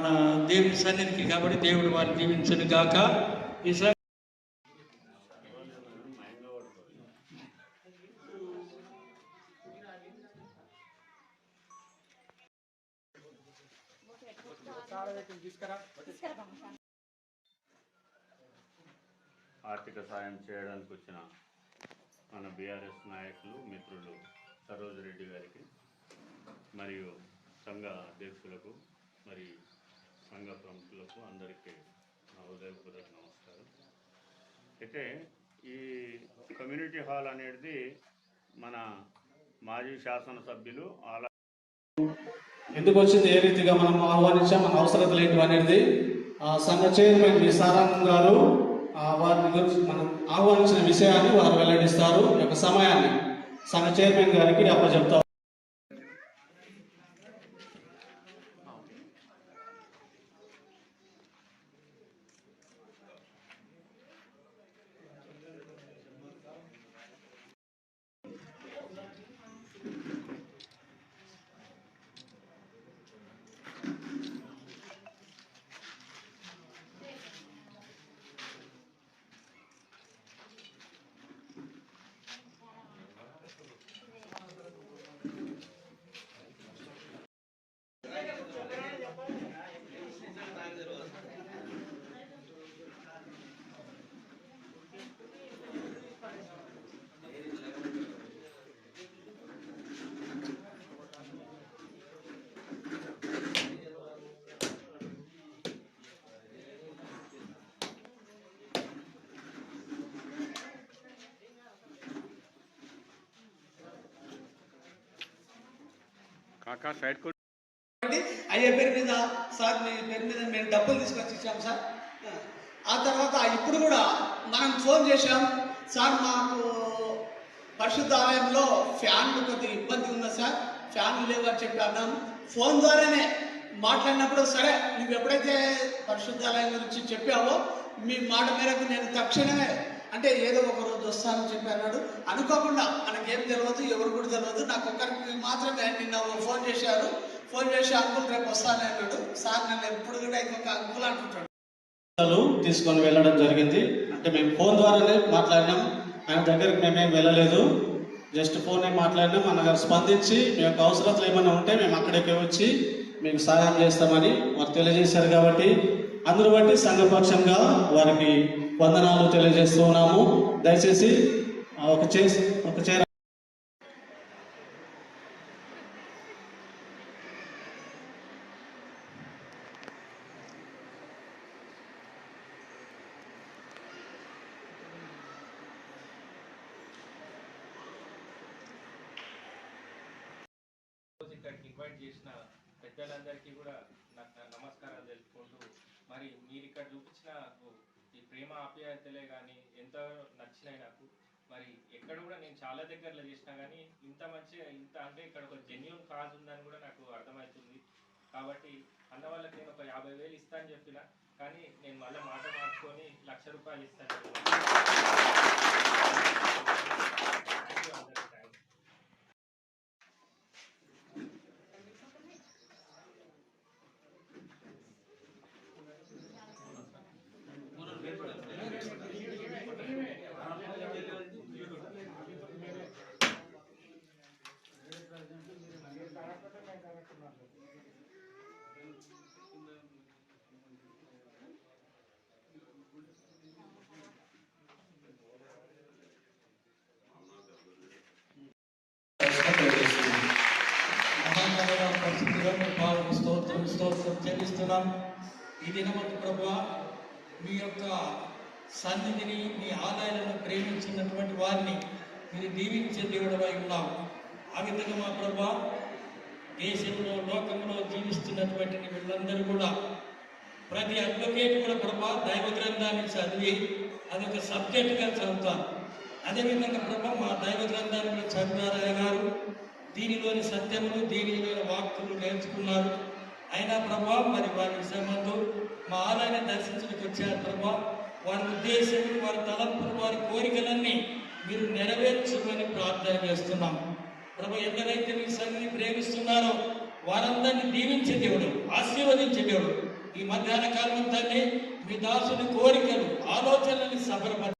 మన దేవుని సన్నిధికి. కాబట్టి దేవుడు వారిని దీవించును గాక. ఈసారి ఆర్థిక సాయం చేయడానికి వచ్చిన మన బీఆర్ఎస్ నాయకులు మిత్రులు సరోజ్ రెడ్డి గారికి మరియు సంఘ అధ్యక్షులకు మరి సంఘ ప్రముఖులకు అందరికీ నా హృదయపూర్వక నమస్కారం. అయితే ఈ కమ్యూనిటీ హాల్ అనేది మన మాజీ శాసనసభ్యులు ఎందుకు వచ్చింది, ఏ రీతిగా మనం ఆహ్వానించాం, మన అవసరతలు ఏంటి అనేది సంఘ చైర్మన్ వి సారంగ్ గారు వారి గురించి మనం ఆహ్వానించిన విషయాన్ని వారు వెల్లడిస్తారు. ఈ యొక్క సమయాన్ని సంఘ చైర్మన్ గారికి అప్పచెప్తారు. కాకా సైడ్ అయ్యే పేరు మీద సార్ మీ పేరు మీద మేము డబ్బులు తీసుకొచ్చి ఇచ్చాం సార్. ఆ తర్వాత ఇప్పుడు కూడా మనం ఫోన్ చేశాం సార్, మాకు పరిశుద్ధ ఆలయంలో ఫ్యాన్లు కొద్దిగా ఇబ్బంది ఉందా సార్, ఫ్యాన్లు లేవు అని చెప్పి అన్నాం. ఫోన్ ద్వారానే మాట్లాడినప్పుడు సరే నువ్వు ఎప్పుడైతే పరిశుద్ధాలయం గురించి చెప్పావో మీ మాట మేరకు నేను తక్షణమే అంటే ఏదో ఒక రోజు వస్తానని చెప్పి అన్నాడు. అనుకోకుండా మనకేం తెలియదు, ఎవరు కూడా తెలియదు. నాకు ఒక్కరికి మాత్రమే నిన్న ఫోన్ చేశారు. ఫోన్ చేసి అంకుల్ రేపు వస్తానని అన్నాడు. సార్ నన్ను ఎప్పుడు కూడా ఇంకొక అంకుల్ అంటుంటాడు. తీసుకొని వెళ్ళడం జరిగింది. అంటే మేము ఫోన్ ద్వారానే మాట్లాడినాం, ఆయన దగ్గరికి మేమేం వెళ్ళలేదు. జస్ట్ ఫోనే మాట్లాడినాం. అన్నగారు స్పందించి మీ యొక్క అవసరాలు ఏమైనా ఉంటే మేము అక్కడికి వచ్చి మీకు సహాయం చేస్తామని వారు తెలియజేశారు. కాబట్టి అందరూ బట్టి సంఘపక్షంగా వారికి వందనాలు తెలియజేస్తూ ఉన్నాము. దయచేసి ఒక చైర్ ఇక్కడికి ఇన్వైట్ చేసిన పెద్దలందరికీ కూడా నాకు నమస్కారాలు తెలుపుకుంటూ, మరి మీరు ఇక్కడ చూపించిన ఈ ప్రేమ ఆప్యాయతలే కానీ ఎంతో నచ్చినాయి నాకు. మరి ఎక్కడ కూడా నేను చాలా దగ్గరలో చేసినా కానీ ఇంత మంచిగా ఇంత అంటే ఇక్కడ ఒక జెన్యూన్ కాజ్ ఉందని కూడా నాకు అర్థమవుతుంది. కాబట్టి అన్న వాళ్ళకి నేను ఒక 50,000 ఇస్తానని చెప్పిన, కానీ నేను మళ్ళీ మాట మార్చుకొని 1,00,000 రూపాయలు ఇస్తాను. స్తోత్రం చెల్లిస్తున్నాం. ఈ దినమందు ప్రభువా మీ యొక్క సన్నిధిని మీ ఆదాయాలను ప్రేమించినటువంటి వారిని మీరు దీవించే దేవుడవై ఉన్నాం. ఆ విధంగా మా ప్రభువా దేశంలో లోకంలో జీవిస్తున్నటువంటి వీళ్ళందరూ కూడా ప్రతి అడ్వకేట్ కూడా ప్రభా దైవ గ్రంథాన్ని చదివి అదొక సబ్జెక్టుగా చదువుతారు. అదేవిధంగా ప్రభా మా దైవ గ్రంథాన్ని చదివారయ్య గారు, దీనిలోని సత్యములు దీనిలోని వాక్కులు నేర్చుకున్నారు. అయినా ప్రభా మరి వారి విషయంలో మా ఆలయాన్ని దర్శించడానికి వచ్చారు ప్రభా. వారి ఉద్దేశములు, వారి తలంపులు, వారి కోరికలన్నీ మీరు నెరవేర్చుకొని ప్రార్థన చేస్తున్నాం ప్రభా. ఎందరైతే మీ సన్నిధిని ప్రేమిస్తున్నారో వారందరినీ దీవించే దేవుడు, ఆశీర్వదించే దేవుడు. ఈ మధ్యాహ్న కాలం తండ్రి మీ దాసుని కోరికలు ఆలోచనల్ని సఫలపరచండి.